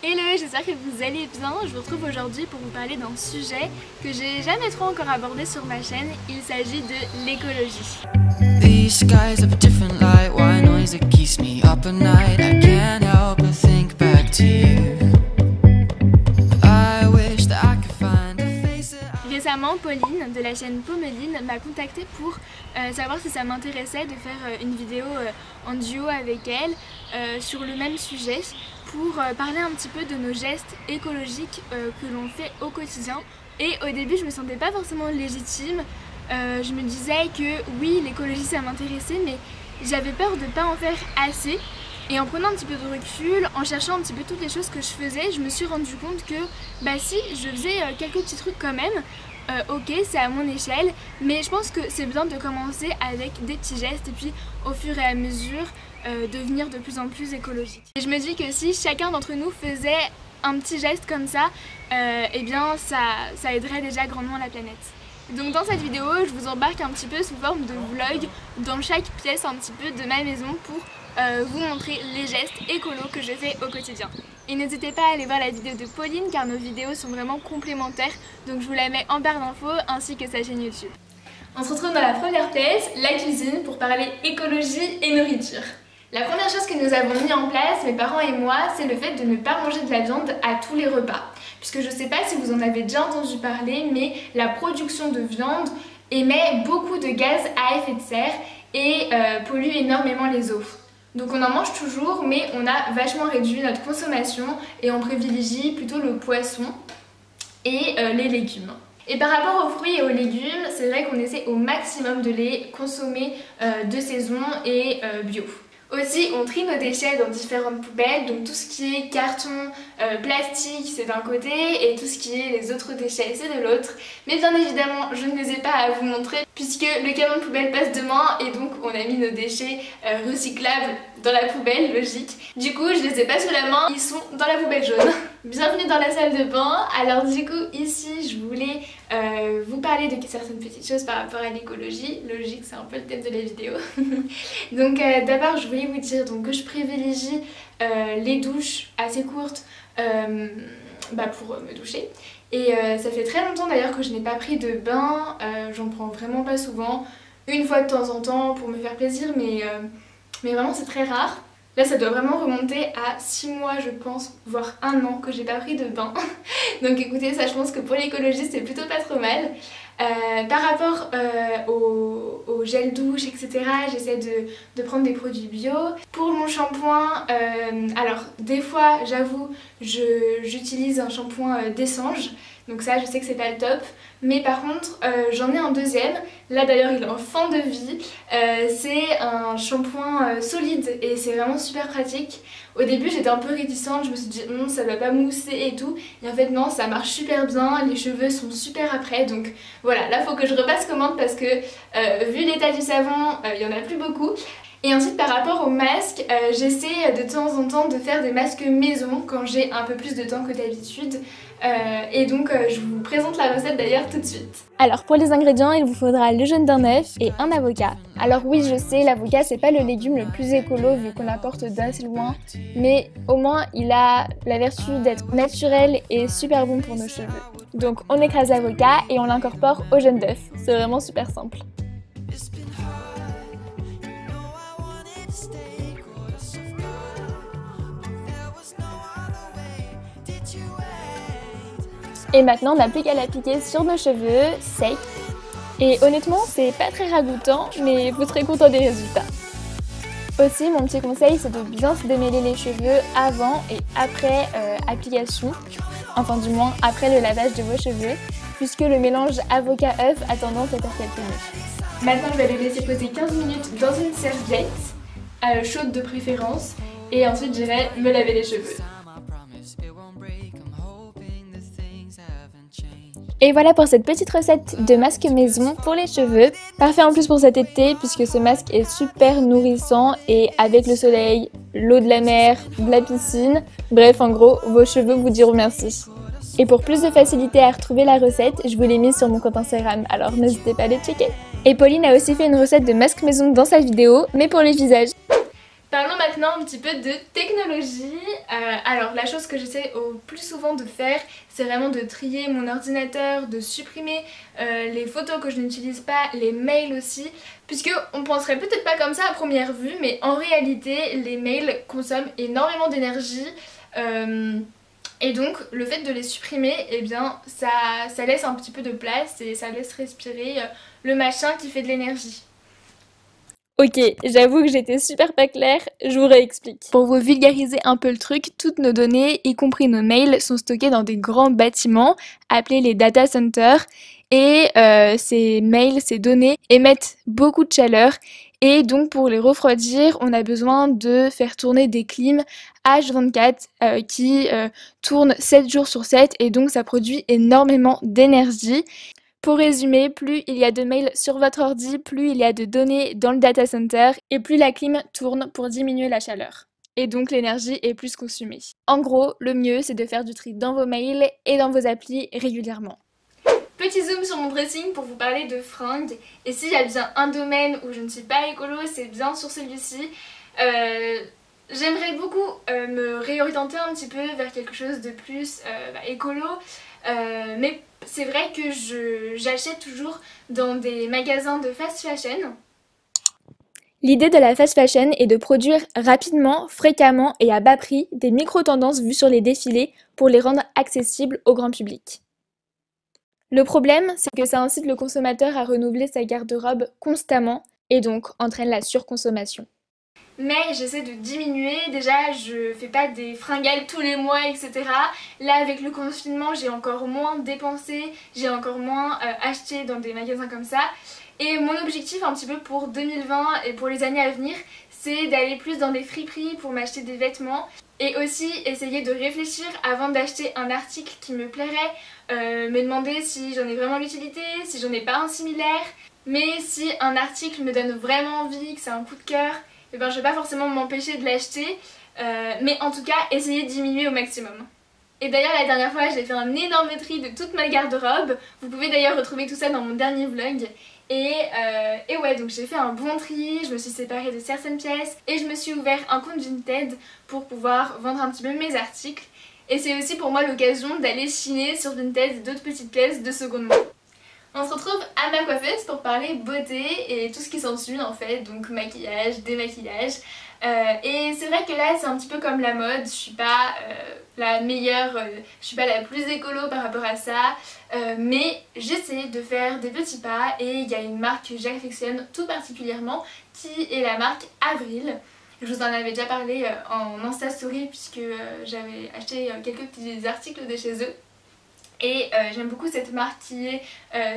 Hello, j'espère que vous allez bien. Je vous retrouve aujourd'hui pour vous parler d'un sujet que j'ai jamais trop encore abordé sur ma chaîne. Il s'agit de l'écologie. These skies have a different light, why noise that keeps me up at night. I can't help but think back to you. I wish that I could find a face. Récemment, Pauline de la chaîne Pommeline m'a contactée pour savoir si ça m'intéressait de faire une vidéo en duo avec elle sur le même sujet pour parler un petit peu de nos gestes écologiques que l'on fait au quotidien. Et au début, je me sentais pas forcément légitime. Je me disais que oui, l'écologie ça m'intéressait, mais j'avais peur de pas en faire assez. Et en prenant un petit peu de recul, en cherchant un petit peu toutes les choses que je faisais, je me suis rendu compte que bah si, je faisais quelques petits trucs quand même. Ok, c'est à mon échelle, mais je pense que c'est bien de commencer avec des petits gestes et puis au fur et à mesure devenir de plus en plus écologique. Et je me dis que si chacun d'entre nous faisait un petit geste comme ça, eh bien ça aiderait déjà grandement la planète. Donc dans cette vidéo, je vous embarque un petit peu sous forme de vlog dans chaque pièce un petit peu de ma maison pour vous montrer les gestes écolos que je fais au quotidien. Et n'hésitez pas à aller voir la vidéo de Pauline car nos vidéos sont vraiment complémentaires, donc je vous la mets en barre d'infos ainsi que sa chaîne YouTube. On se retrouve dans la première pièce, la cuisine, pour parler écologie et nourriture. La première chose que nous avons mis en place, mes parents et moi, c'est le fait de ne pas manger de la viande à tous les repas. Puisque je ne sais pas si vous en avez déjà entendu parler, mais la production de viande émet beaucoup de gaz à effet de serre et pollue énormément les eaux. Donc on en mange toujours, mais on a vachement réduit notre consommation et on privilégie plutôt le poisson et les légumes. Et par rapport aux fruits et aux légumes, c'est vrai qu'on essaie au maximum de les consommer de saison et bio. Aussi, on trie nos déchets dans différentes poubelles, donc tout ce qui est carton, plastique, c'est d'un côté, et tout ce qui est les autres déchets, c'est de l'autre. Mais bien évidemment, je ne les ai pas à vous montrer, puisque le camion de poubelle passe demain, et donc on a mis nos déchets recyclables dans la poubelle, logique. Du coup, je les ai pas sous la main, ils sont dans la poubelle jaune. Bienvenue dans la salle de bain. Alors du coup, ici, je voulais vous parler de certaines petites choses par rapport à l'écologie. Logique, c'est un peu le thème de la vidéo. Donc d'abord, je voulais vous dire donc, que je privilégie les douches assez courtes pour me doucher. Et ça fait très longtemps d'ailleurs que je n'ai pas pris de bain, j'en prends vraiment pas souvent. Une fois de temps en temps pour me faire plaisir, mais vraiment c'est très rare. Là ça doit vraiment remonter à 6 mois je pense, voire 1 an que j'ai pas pris de bain. Donc écoutez, ça je pense que pour l'écologie c'est plutôt pas trop mal. Par rapport au gel douche, etc., j'essaie de prendre des produits bio. Pour mon shampoing, alors des fois j'avoue j'utilise un shampoing d'Essange. Donc ça je sais que c'est pas le top, mais par contre j'en ai un deuxième, là d'ailleurs il est en fin de vie, c'est un shampoing solide et c'est vraiment super pratique. Au début j'étais un peu réticente, je me suis dit ça va pas mousser et tout, et en fait non, ça marche super bien, les cheveux sont super après, donc voilà, là faut que je repasse commande parce que vu l'état du savon, il y en a plus beaucoup. Et ensuite par rapport aux masques, j'essaie de temps en temps de faire des masques maison quand j'ai un peu plus de temps que d'habitude. Et donc je vous présente la recette d'ailleurs tout de suite. Alors pour les ingrédients, il vous faudra le jaune d'un œuf et un avocat. Alors oui, je sais, l'avocat c'est pas le légume le plus écolo vu qu'on l'apporte d'assez loin, mais au moins il a la vertu d'être naturel et super bon pour nos cheveux. Donc on écrase l'avocat et on l'incorpore au jaune d'œuf. C'est vraiment super simple. Et maintenant on n'a plus qu'à l'appliquer sur nos cheveux secs. Et honnêtement c'est pas très ragoûtant, mais vous serez content des résultats. Aussi mon petit conseil c'est de bien se démêler les cheveux avant et après application. Enfin du moins après le lavage de vos cheveux, puisque le mélange avocat-œuf a tendance à faire quelques nœuds. Maintenant je vais les laisser poser 15 minutes dans une serviette, chaude de préférence, et ensuite j'irai me laver les cheveux. Et voilà pour cette petite recette de masque maison pour les cheveux. Parfait en plus pour cet été puisque ce masque est super nourrissant et avec le soleil, l'eau de la mer, de la piscine, bref en gros vos cheveux vous diront merci. Et pour plus de facilité à retrouver la recette, je vous l'ai mise sur mon compte Instagram, alors n'hésitez pas à les checker. Et Pauline a aussi fait une recette de masque maison dans sa vidéo, mais pour les visages. Parlons maintenant un petit peu de technologie. Alors la chose que j'essaie au plus souvent de faire, c'est vraiment de trier mon ordinateur, de supprimer les photos que je n'utilise pas, les mails aussi, puisque on penserait peut-être pas comme ça à première vue, mais en réalité les mails consomment énormément d'énergie. Et donc le fait de les supprimer, eh bien ça laisse un petit peu de place et ça laisse respirer le machin qui fait de l'énergie. Ok, j'avoue que j'étais super pas claire, je vous réexplique. Pour vous vulgariser un peu le truc, toutes nos données, y compris nos mails, sont stockées dans des grands bâtiments appelés les data centers. Et ces mails, ces données émettent beaucoup de chaleur. Et donc pour les refroidir, on a besoin de faire tourner des clims H24 qui tournent 7 jours sur 7 et donc ça produit énormément d'énergie. Pour résumer, plus il y a de mails sur votre ordi, plus il y a de données dans le data center et plus la clim tourne pour diminuer la chaleur. Et donc l'énergie est plus consommée. En gros, le mieux c'est de faire du tri dans vos mails et dans vos applis régulièrement. Petit zoom sur mon dressing pour vous parler de fringues. Et s'il y a bien un domaine où je ne suis pas écolo, c'est bien sur celui-ci. J'aimerais beaucoup me réorienter un petit peu vers quelque chose de plus écolo. Mais c'est vrai que j'achète toujours dans des magasins de fast fashion. L'idée de la fast fashion est de produire rapidement, fréquemment et à bas prix des micro-tendances vues sur les défilés pour les rendre accessibles au grand public. Le problème, c'est que ça incite le consommateur à renouveler sa garde-robe constamment et donc entraîne la surconsommation. Mais j'essaie de diminuer, déjà je fais pas des fringales tous les mois etc. Là avec le confinement j'ai encore moins dépensé, j'ai encore moins acheté dans des magasins comme ça. Et mon objectif un petit peu pour 2020 et pour les années à venir, c'est d'aller plus dans des friperies pour m'acheter des vêtements. Et aussi essayer de réfléchir avant d'acheter un article qui me plairait, me demander si j'en ai vraiment l'utilité, si j'en ai pas un similaire. Mais si un article me donne vraiment envie, que c'est un coup de cœur, eh ben, je vais pas forcément m'empêcher de l'acheter, mais en tout cas essayer de diminuer au maximum. Et d'ailleurs la dernière fois j'ai fait un énorme tri de toute ma garde-robe, vous pouvez d'ailleurs retrouver tout ça dans mon dernier vlog. Et ouais, donc j'ai fait un bon tri, je me suis séparée de certaines pièces et je me suis ouvert un compte Vinted pour pouvoir vendre un petit peu mes articles. Et c'est aussi pour moi l'occasion d'aller chiner sur Vinted d'autres petites pièces de seconde main. On se retrouve à ma coiffeuse pour parler beauté et tout ce qui s'ensuit en fait, donc maquillage, démaquillage. Et c'est vrai que là c'est un petit peu comme la mode, je suis pas la meilleure, je suis pas la plus écolo par rapport à ça, mais j'essaie de faire des petits pas et il y a une marque que j'affectionne tout particulièrement qui est la marque Avril. Je vous en avais déjà parlé en Insta Story puisque j'avais acheté quelques petits articles de chez eux. Et j'aime beaucoup cette marque qui est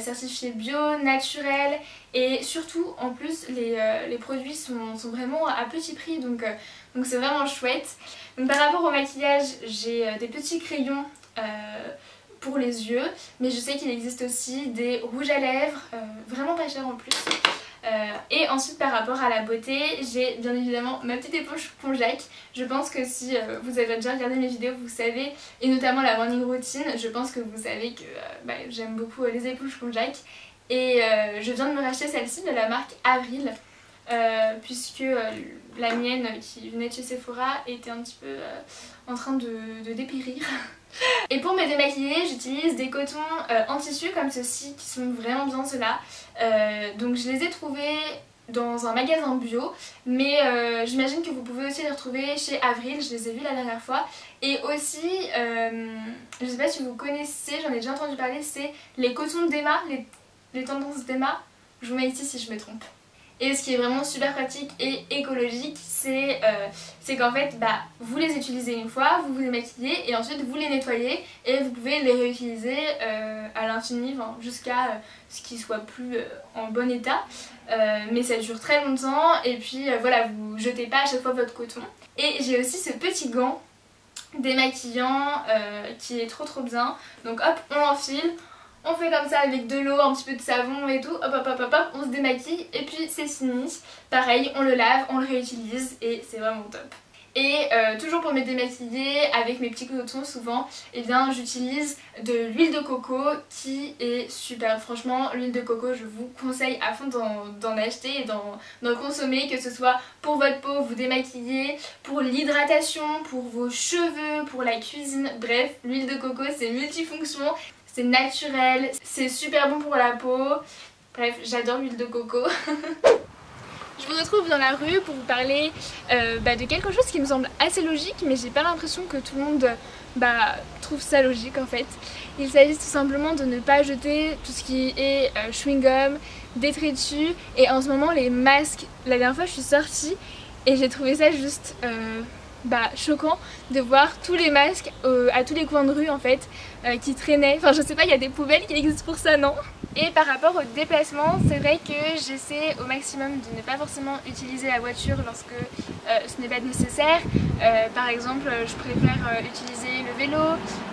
certifiée bio, naturelle et surtout en plus les produits sont vraiment à petit prix donc c'est vraiment chouette. Donc par rapport au maquillage j'ai des petits crayons pour les yeux mais je sais qu'il existe aussi des rouges à lèvres vraiment pas chers en plus. Et ensuite par rapport à la beauté, j'ai bien évidemment ma petite éponge Konjac. Je pense que si vous avez déjà regardé mes vidéos, vous savez, et notamment la morning routine, je pense que vous savez que j'aime beaucoup les éponges Konjac. Et je viens de me racheter celle-ci de la marque Avril, puisque la mienne qui venait de chez Sephora était un petit peu en train de dépérir. Et pour me démaquiller, j'utilise des cotons en tissu comme ceux-ci qui sont vraiment bien ceux-là. Donc je les ai trouvés dans un magasin bio, mais j'imagine que vous pouvez aussi les retrouver chez Avril, je les ai vus la dernière fois. Et aussi, je sais pas si vous connaissez, j'en ai déjà entendu parler, c'est les cotons d'Emma, les tendances d'Emma. Je vous mets ici si je me trompe. Et ce qui est vraiment super pratique et écologique, c'est qu'en fait, vous les utilisez une fois, vous vous les maquillez et ensuite vous les nettoyez et vous pouvez les réutiliser à l'infini, jusqu'à ce qu'ils soient plus en bon état. Mais ça dure très longtemps et puis voilà, vous jetez pas à chaque fois votre coton. Et j'ai aussi ce petit gant démaquillant qui est trop bien. Donc hop, on l'enfile. On fait comme ça avec de l'eau, un petit peu de savon et tout, hop, on se démaquille et puis c'est fini. Pareil, on le lave, on le réutilise et c'est vraiment top. Et toujours pour me démaquiller avec mes petits cotons souvent, et bien j'utilise de l'huile de coco qui est super. Franchement, l'huile de coco, je vous conseille à fond d'en acheter et d'en consommer, que ce soit pour votre peau, vous démaquiller, pour l'hydratation, pour vos cheveux, pour la cuisine. Bref, l'huile de coco c'est multifonction, c'est naturel, c'est super bon pour la peau. Bref, j'adore l'huile de coco. Je vous retrouve dans la rue pour vous parler de quelque chose qui me semble assez logique, mais j'ai pas l'impression que tout le monde trouve ça logique en fait. Il s'agit tout simplement de ne pas jeter tout ce qui est chewing-gum, détritus et en ce moment les masques. La dernière fois je suis sortie et j'ai trouvé ça juste choquant de voir tous les masques à tous les coins de rue en fait qui traînaient. Enfin je sais pas, il y a des poubelles qui existent pour ça, non? Et par rapport au déplacement, c'est vrai que j'essaie au maximum de ne pas forcément utiliser la voiture lorsque ce n'est pas nécessaire. Par exemple, je préfère utiliser le vélo,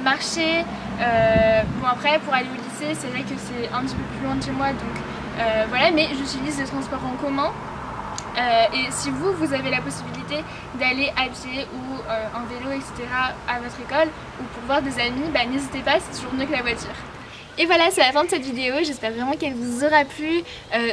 marcher. Bon après, pour aller au lycée, c'est vrai que c'est un petit peu plus loin de chez moi, donc voilà, mais j'utilise les transports en commun. Et si vous avez la possibilité d'aller à pied ou en vélo, etc. à votre école ou pour voir des amis, n'hésitez pas, c'est toujours mieux que la voiture. Et voilà, c'est la fin de cette vidéo, j'espère vraiment qu'elle vous aura plu.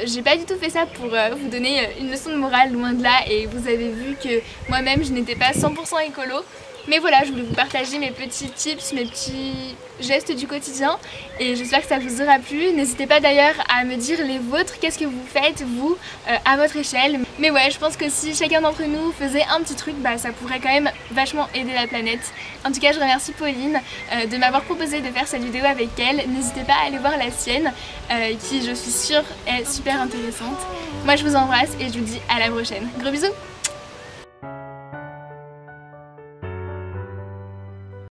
J'ai pas du tout fait ça pour vous donner une leçon de morale, loin de là, et vous avez vu que moi-même je n'étais pas 100% écolo. Mais voilà, je voulais vous partager mes petits tips, mes petits gestes du quotidien et j'espère que ça vous aura plu. N'hésitez pas d'ailleurs à me dire les vôtres, qu'est-ce que vous faites vous à votre échelle. Mais ouais, je pense que si chacun d'entre nous faisait un petit truc, ça pourrait quand même vachement aider la planète. En tout cas, je remercie Pauline de m'avoir proposé de faire cette vidéo avec elle. N'hésitez pas à aller voir la sienne qui, je suis sûre, est super intéressante. Moi, je vous embrasse et je vous dis à la prochaine. Gros bisous!